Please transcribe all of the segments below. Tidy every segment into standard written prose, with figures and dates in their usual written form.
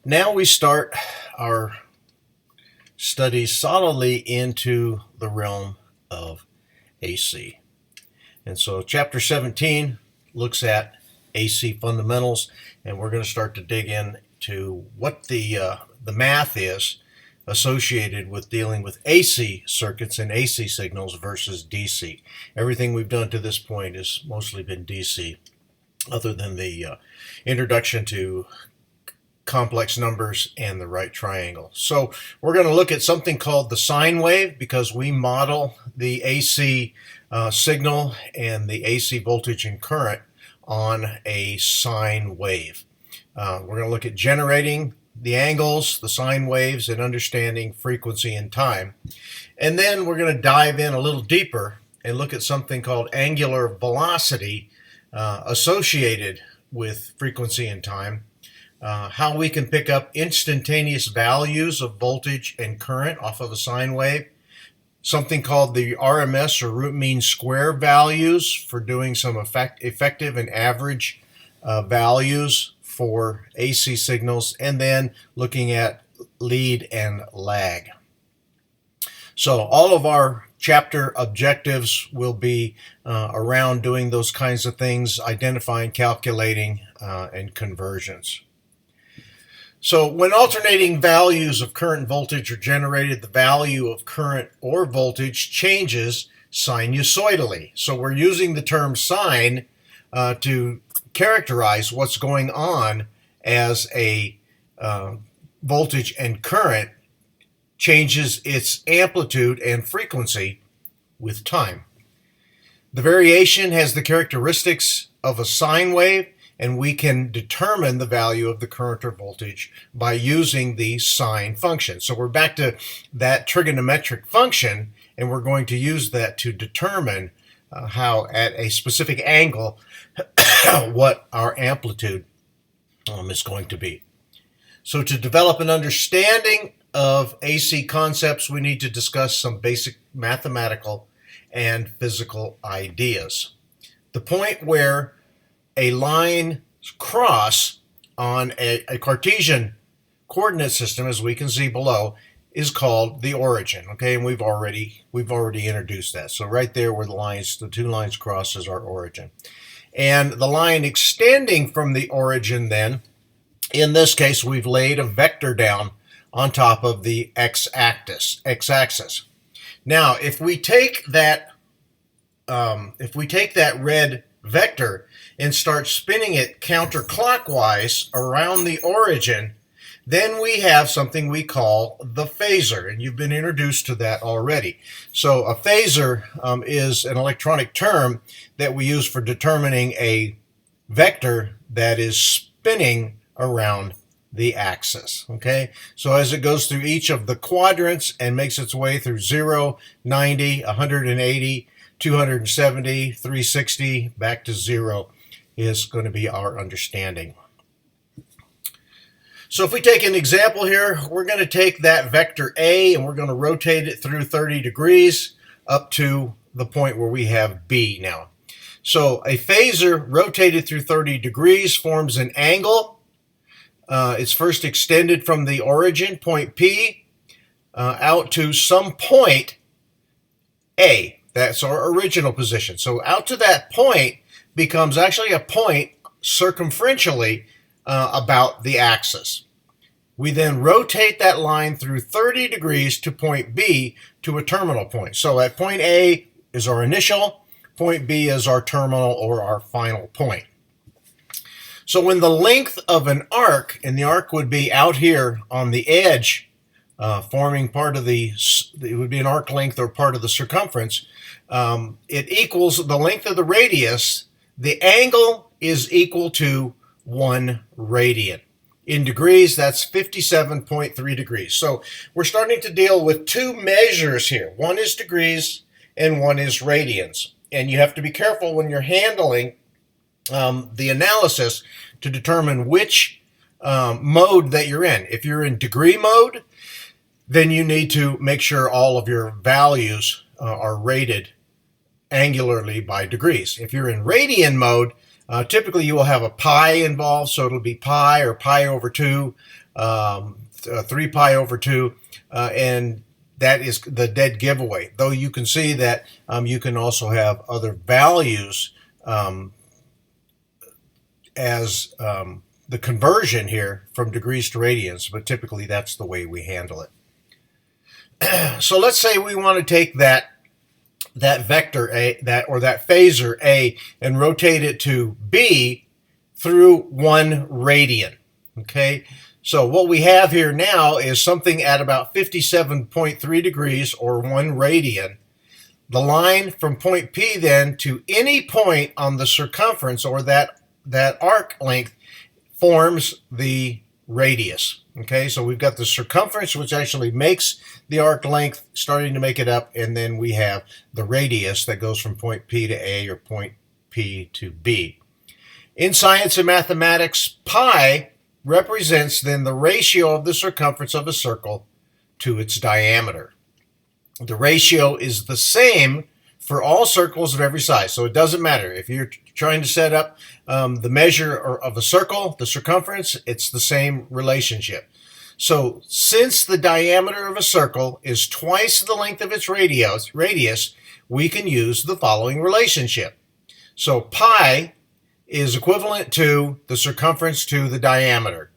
Now we start our studies solidly into the realm of AC. And so chapter 17 looks at AC fundamentals, and we're going to start to dig into what the math is associated with dealing with AC circuits and AC signals versus DC. Everything we've done to this point has mostly been DC, other than the introduction to complex numbers and the right triangle. So we're going to look at something called the sine wave, because we model the AC signal and the AC voltage and current on a sine wave. We're going to look at generating the angles, the sine waves, and understanding frequency and time. And then we're going to dive in a little deeper and look at something called angular velocity associated with frequency and time. How we can pick up instantaneous values of voltage and current off of a sine wave, something called the RMS or root mean square values for doing some effective and average values for AC signals, and then looking at lead and lag. So all of our chapter objectives will be around doing those kinds of things, identifying, calculating, and conversions. So when alternating values of current and voltage are generated, the value of current or voltage changes sinusoidally. So we're using the term sine to characterize what's going on as a voltage and current changes its amplitude and frequency with time. The variation has the characteristics of a sine wave, and we can determine the value of the current or voltage by using the sine function. So we're back to that trigonometric function, and we're going to use that to determine how at a specific angle what our amplitude is going to be. So to develop an understanding of AC concepts, we need to discuss some basic mathematical and physical ideas. The point where a line cross on a Cartesian coordinate system, as we can see below, is called the origin. Okay, and we've already introduced that. So right there where the two lines cross is our origin. And the line extending from the origin, then, in this case, we've laid a vector down on top of the x-axis. Now, if we take that red vector and start spinning it counterclockwise around the origin, then we have something we call the phasor, and you've been introduced to that already. So a phasor is an electronic term that we use for determining a vector that is spinning around the axis. Okay, so as it goes through each of the quadrants and makes its way through 0, 90, 180, 270, 360, back to 0 is going to be our understanding. So if we take an example here, we're going to take that vector A and we're going to rotate it through 30 degrees up to the point where we have B now. So a phasor rotated through 30 degrees forms an angle. It's first extended from the origin, point P, out to some point A. That's our original position. So out to that point becomes actually a point circumferentially about the axis. We then rotate that line through 30 degrees to point B to a terminal point. So at point A is our initial, point B is our terminal or our final point. So when the length of an arc, and the arc would be out here on the edge, forming part of it would be an arc length or part of the circumference, it equals the length of the radius. The angle is equal to 1 radian. In degrees, that's 57.3 degrees. So we're starting to deal with two measures here. One is degrees and one is radians. And you have to be careful when you're handling the analysis to determine which mode that you're in. If you're in degree mode, then you need to make sure all of your values are rated angularly by degrees. If you're in radian mode, Typically you will have a pi involved, so it'll be pi or pi over 2, 3 pi over 2, and that is the dead giveaway. Though you can see that you can also have other values as the conversion here from degrees to radians, but typically that's the way we handle it. So let's say we want to take that vector A, that phasor A, and rotate it to B through 1 radian. Okay, so what we have here now is something at about 57.3 degrees or 1 radian. The line from point P then to any point on the circumference, or that arc length, forms the radius. Okay, so we've got the circumference, which actually makes the arc length, starting to make it up, and then we have the radius that goes from point P to A or point P to B. In science and mathematics, pi represents then the ratio of the circumference of a circle to its diameter. The ratio is the same for all circles of every size, so it doesn't matter. If you're trying to set up the measure of a circle, the circumference, it's the same relationship. So since the diameter of a circle is twice the length of its radius, we can use the following relationship. So pi is equivalent to the circumference to the diameter,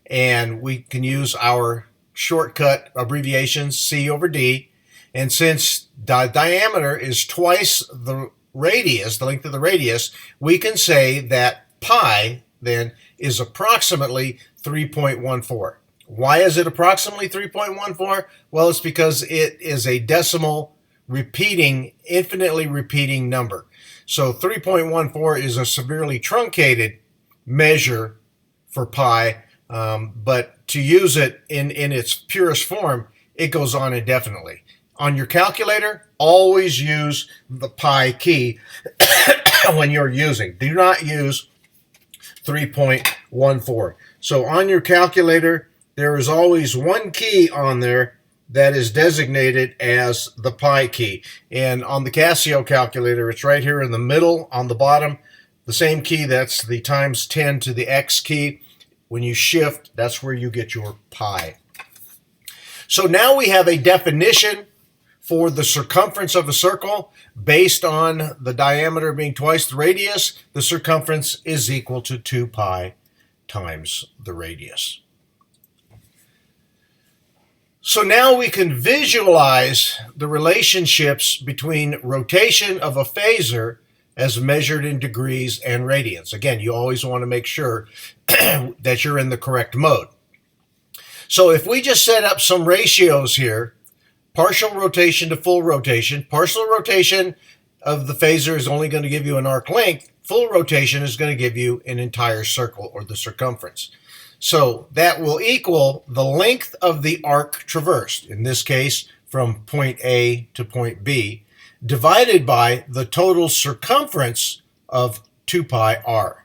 and we can use our shortcut abbreviations C over D. And since the diameter is twice the radius, the length of the radius, we can say that pi then is approximately 3.14. Why is it approximately 3.14? Well, it's because it is a decimal repeating, infinitely repeating number. So 3.14 is a severely truncated measure for pi, but to use it in its purest form, it goes on indefinitely. On your calculator, always use the pi key when you're using. Do not use 3.14. So on your calculator, there is always one key on there that is designated as the pi key. And on the Casio calculator, it's right here in the middle on the bottom. The same key, that's the times 10 to the x key. When you shift, that's where you get your pi. So now we have a definition for the circumference of a circle based on the diameter being twice the radius. The circumference is equal to 2 pi times the radius. So now we can visualize the relationships between rotation of a phasor as measured in degrees and radians. Again, you always want to make sure that you're in the correct mode. So if we just set up some ratios here, partial rotation to full rotation. Partial rotation of the phasor is only going to give you an arc length. Full rotation is going to give you an entire circle, or the circumference. So that will equal the length of the arc traversed, in this case from point A to point B, divided by the total circumference of 2 pi r.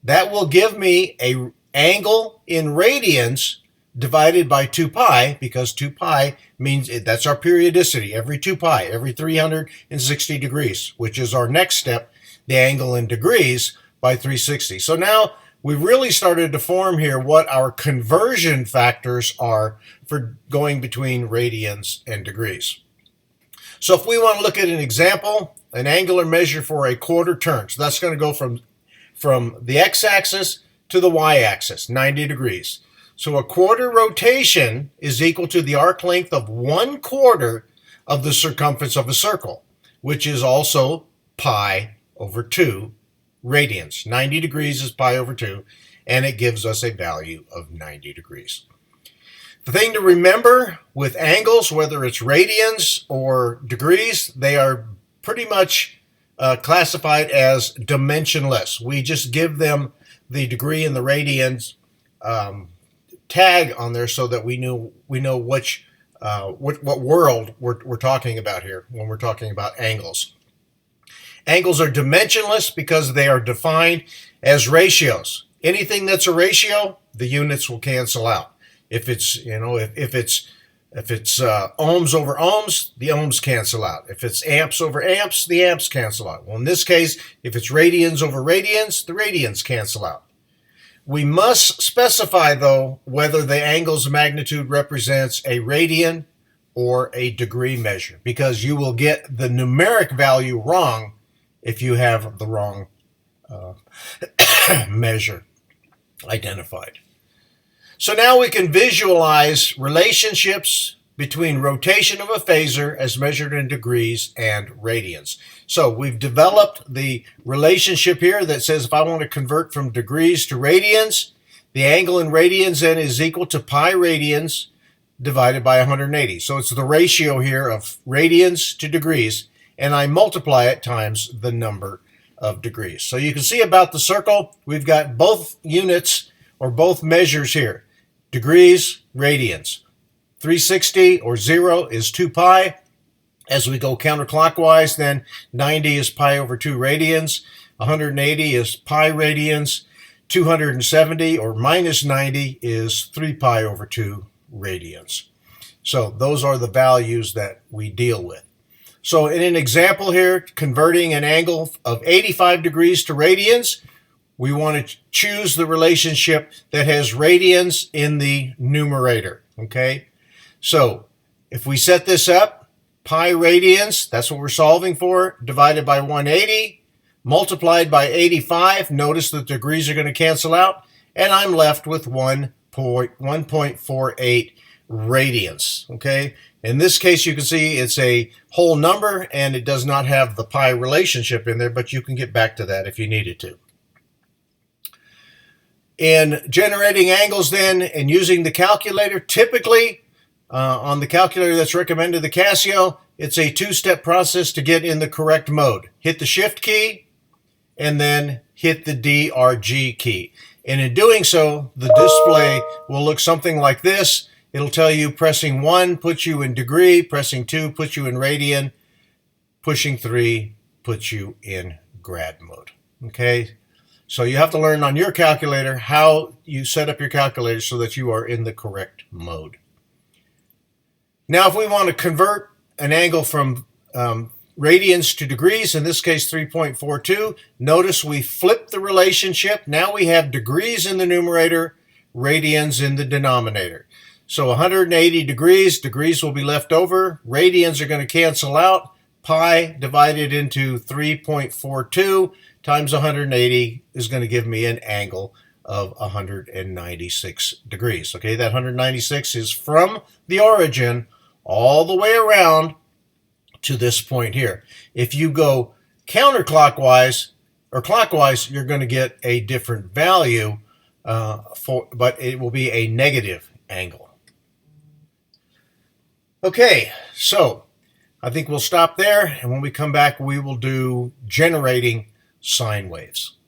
That will give me an angle in radians divided by 2 pi, because 2 pi means that's our periodicity, every 2 pi, every 360 degrees, which is our next step, the angle in degrees by 360. So now we've really started to form here what our conversion factors are for going between radians and degrees. So if we want to look at an example, an angular measure for a quarter turn, so that's going to go from the x-axis to the y-axis, 90 degrees. So a quarter rotation is equal to the arc length of 1/4 of the circumference of a circle, which is also pi over 2 radians. 90 degrees is pi over 2, and it gives us a value of 90 degrees. The thing to remember with angles, whether it's radians or degrees, they are pretty much classified as dimensionless. We just give them the degree and the radians tag on there so that we know which what world we're talking about here when we're talking about angles. Angles are dimensionless because they are defined as ratios. Anything that's a ratio, the units will cancel out. If it's If it's ohms over ohms, the ohms cancel out. If it's amps over amps, the amps cancel out. Well, in this case, if it's radians over radians, the radians cancel out. We must specify, though, whether the angle's magnitude represents a radian or a degree measure, because you will get the numeric value wrong if you have the wrong measure identified. So now we can visualize relationships between rotation of a phasor as measured in degrees and radians. So we've developed the relationship here that says if I want to convert from degrees to radians, the angle in radians then is equal to pi radians divided by 180. So it's the ratio here of radians to degrees, and I multiply it times the number of degrees. So you can see about the circle, we've got both units or both measures here. Degrees, radians. 360 or 0 is 2 pi. As we go counterclockwise, then 90 is pi over 2 radians. 180 is pi radians. 270 or minus 90 is 3 pi over 2 radians. So those are the values that we deal with. So in an example here, converting an angle of 85 degrees to radians, we want to choose the relationship that has radians in the numerator, okay? So if we set this up, pi radians, that's what we're solving for, divided by 180, multiplied by 85, notice that the degrees are going to cancel out, and I'm left with 1.48 radians, okay? In this case, you can see it's a whole number, and it does not have the pi relationship in there, but you can get back to that if you needed to. In generating angles then and using the calculator, typically on the calculator that's recommended, the Casio, it's a two-step process to get in the correct mode. Hit the Shift key and then hit the DRG key. And in doing so, the display will look something like this. It'll tell you pressing 1 puts you in degree, pressing 2 puts you in radian, pushing 3 puts you in grad mode. Okay? So you have to learn on your calculator how you set up your calculator so that you are in the correct mode. Now, if we want to convert an angle from radians to degrees, in this case 3.42, notice we flip the relationship. Now we have degrees in the numerator, radians in the denominator. So 180 degrees, degrees will be left over. Radians are going to cancel out. Pi divided into 3.42 times 180 is going to give me an angle of 196 degrees. Okay, that 196 is from the origin all the way around to this point here. If you go counterclockwise or clockwise, you're going to get a different value, but it will be a negative angle. Okay, so I think we'll stop there, and when we come back, we will do generating sine waves.